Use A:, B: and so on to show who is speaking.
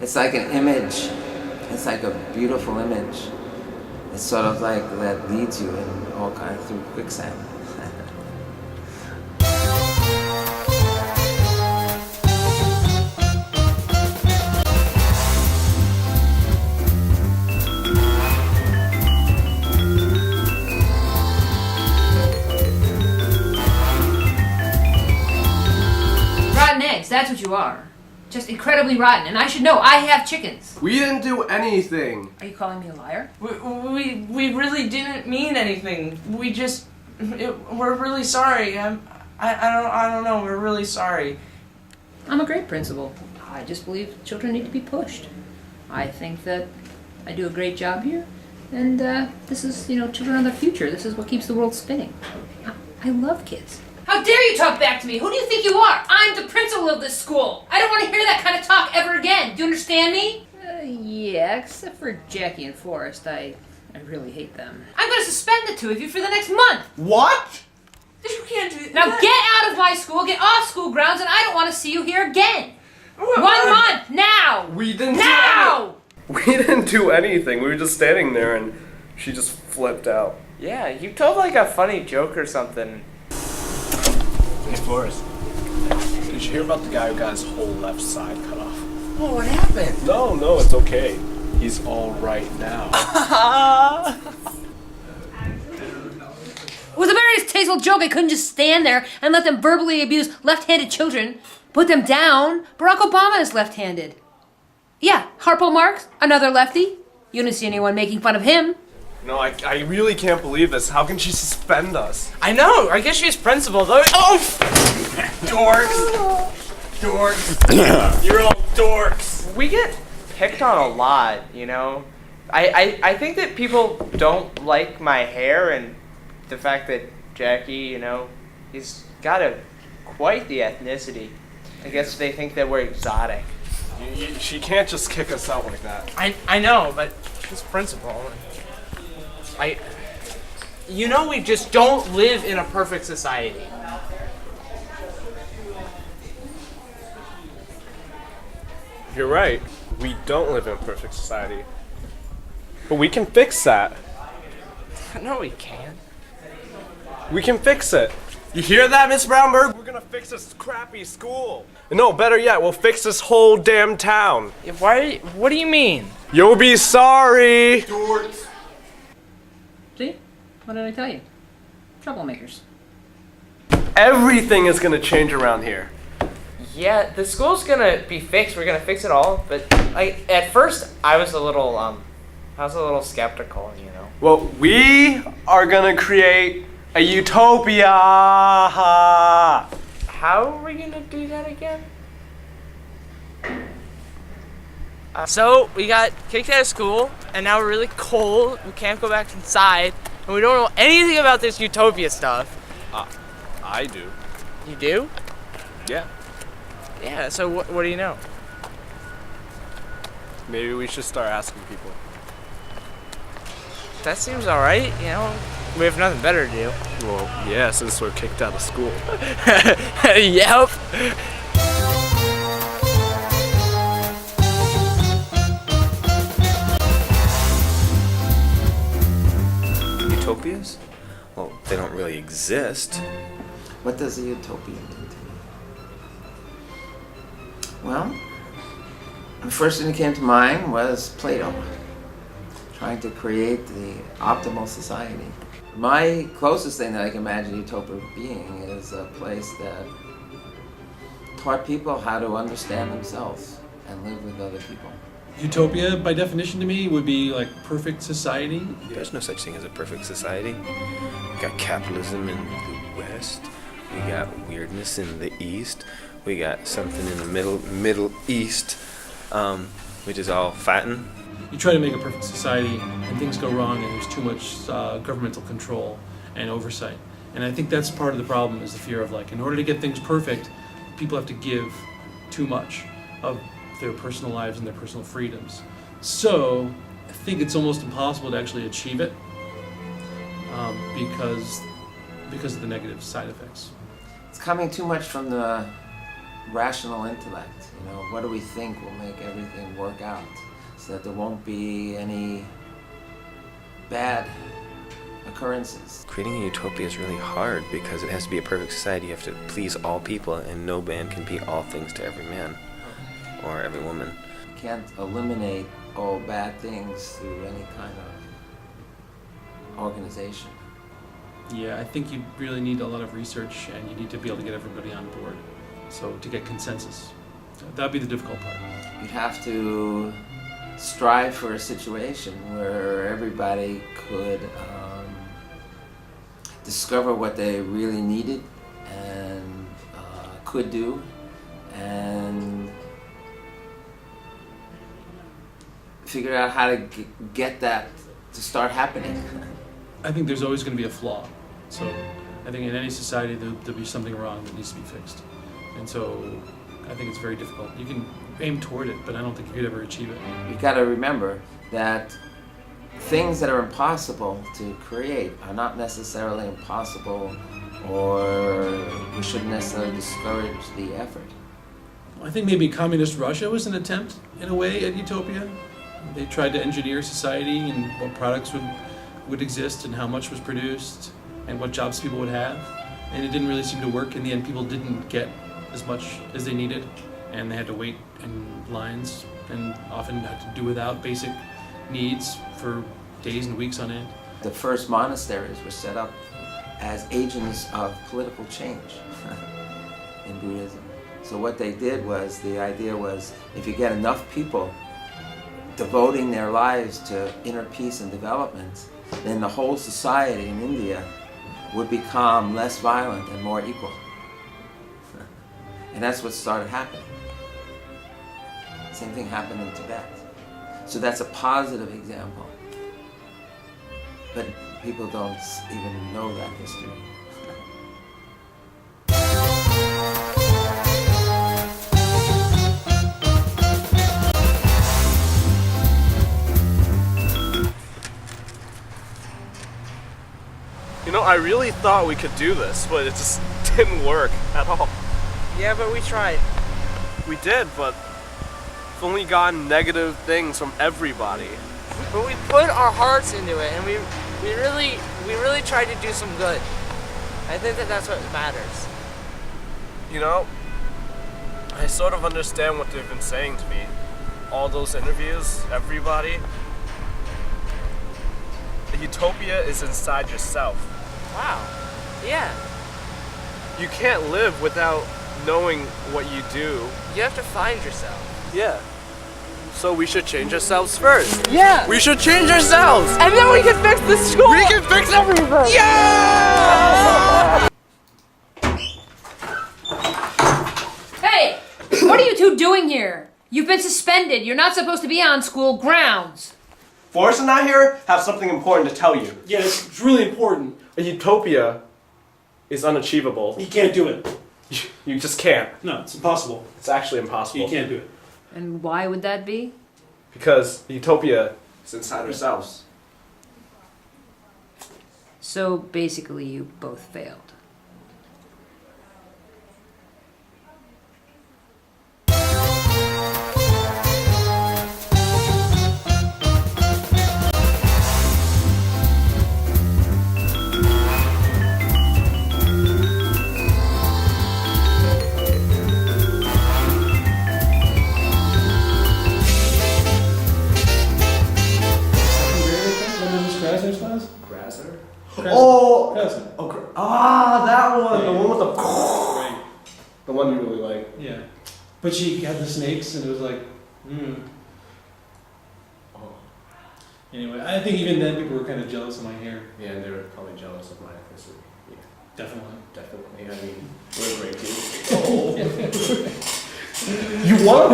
A: It's like an image. It's like a beautiful image. It's sort of like that leads you in all kinds through quicksand.
B: Rotten eggs, that's what you are. Just incredibly rotten, and I should know, I have chickens.
C: We didn't do anything.
B: Are you calling me a liar?
D: We really didn't mean anything. We're really sorry. I don't know. We're really sorry.
B: I'm a great principal. I just believe children need to be pushed. I think that I do a great job here, and this is, children are the future. This is what keeps the world spinning. I love kids. How dare you talk back to me? Who do you think you are? I'm the principal of this school. I don't want to hear that kind of talk ever again. Do you understand me? Yeah, except for Jackie and Forrest. I really hate them. I'm going to suspend the two of you for the next month.
C: What?
D: You can't do that.
B: Now get out of my school, get off school grounds, and I don't want to see you here again. 1 month, now!
C: We didn't
B: now!
C: We didn't do anything. We were just standing there and she just flipped out.
E: Yeah, you told like a funny joke or something.
F: Hey, Forrest. Did you hear about the guy who got his whole left side cut off?
E: Oh, what happened?
F: No, it's okay. He's all right now.
B: It was a very distasteful joke. I couldn't just stand there and let them verbally abuse left-handed children. Put them down. Barack Obama is left-handed. Yeah, Harpo Marx, another lefty. You didn't see anyone making fun of him.
C: No, I really can't believe this. How can she suspend us?
E: I know. I guess she's principal though. Oh,
F: Dorks! Dorks! You're all dorks!
E: we get picked on a lot, I think that people don't like my hair and the fact that Jackie, he's got quite the ethnicity. I guess they think that we're exotic.
C: She can't just kick us out like that.
E: I know, but she's principal. We just don't live in a perfect society.
C: You're right. We don't live in a perfect society. But we can fix that.
E: No, we can't.
C: We can fix it. You hear that, Miss Brownberg? We're gonna fix this crappy school. No, better yet, we'll fix this whole damn town.
E: What do you mean?
C: You'll be sorry.
F: Dorks!
B: See? What did I tell you? Troublemakers.
C: Everything is gonna change around here.
E: Yeah, the school's gonna be fixed. We're gonna fix it all. But at first, I was a little skeptical.
C: Well, we are gonna create a utopia.
E: How are we gonna do that again? So we got kicked out of school, and now we're really cold. We can't go back inside, and we don't know anything about this Utopia stuff.
C: I do.
E: You do?
C: Yeah.
E: Yeah. So what do you know?
C: Maybe we should start asking people.
E: That seems all right. We have nothing better to do.
C: Well, yeah, since we're kicked out of school.
E: Yep.
G: Utopias? Well, they don't really exist.
A: What does a utopia mean to me? Well, the first thing that came to mind was Plato, trying to create the optimal society. My closest thing that I can imagine Utopia being is a place that taught people how to understand themselves and live with other people.
H: Utopia, by definition to me, would be like perfect society.
G: There's no such thing as a perfect society. We got capitalism in the West. We got weirdness in the East. We got something in the Middle East, which is all fattened.
H: You try to make a perfect society and things go wrong and there's too much governmental control and oversight. And I think that's part of the problem, is the fear of in order to get things perfect, people have to give too much of their personal lives and their personal freedoms. So I think it's almost impossible to actually achieve it because of the negative side effects.
A: It's coming too much from the rational intellect. You know, what do we think will make everything work out so that there won't be any bad occurrences.
G: Creating a utopia is really hard because it has to be a perfect society. You have to please all people, and no man can be all things to every man or every woman.
A: You can't eliminate all bad things through any kind of organization.
H: Yeah, I think you really need a lot of research, and you need to be able to get everybody on board. So to get consensus, that'd be the difficult part.
A: You'd have to strive for a situation where everybody could discover what they really needed and could do, and figure out how to get that to start happening.
H: I think there's always going to be a flaw. So I think in any society there'll be something wrong that needs to be fixed. And so I think it's very difficult. You can aim toward it, but I don't think you could ever achieve it.
A: You've got to remember that things that are impossible to create are not necessarily impossible, or we shouldn't necessarily discourage the effort.
H: I think maybe communist Russia was an attempt, in a way, at utopia. They tried to engineer society and what products would exist and how much was produced and what jobs people would have. And it didn't really seem to work. In the end, people didn't get as much as they needed, and they had to wait in lines and often had to do without basic needs for days and weeks on end.
A: The first monasteries were set up as agents of political change in Buddhism. So what they did was, the idea was, if you get enough people devoting their lives to inner peace and development, then the whole society in India would become less violent and more equal. And that's what started happening. Same thing happened in Tibet. So that's a positive example. But people don't even know that history.
C: You know, I really thought we could do this, but it just didn't work at all.
E: Yeah, but we tried.
C: We did, but we've only gotten negative things from everybody.
E: But we put our hearts into it, and we really tried to do some good. I think that's what matters.
C: You know, I sort of understand what they've been saying to me. All those interviews, everybody. The utopia is inside yourself.
E: Wow. Yeah.
C: You can't live without knowing what you do.
E: You have to find yourself.
C: Yeah. So we should change ourselves first.
E: Yeah.
C: We should change ourselves.
E: And then we can fix the school.
C: We can fix everything.
E: Yeah!
B: Hey! What are you two doing here? You've been suspended. You're not supposed to be on school grounds.
C: Forrest and I here have something important to tell you.
H: Yeah, it's really important.
C: A utopia is unachievable.
H: You can't do it.
C: You just can't.
H: No, it's impossible.
C: It's actually impossible.
H: You can't do it.
B: And why would that be?
C: Because the utopia is inside ourselves.
B: So basically you both failed.
C: That one! The one with the...
H: Right.
C: The one you really like.
H: Yeah. But she had the snakes, and it was like,
C: Oh.
H: Anyway, I think even then people were kind of jealous of my hair.
C: Yeah, they were probably jealous of my ethnicity. Yeah,
H: Definitely.
C: definitely. I mean, we're great too. Oh. You won?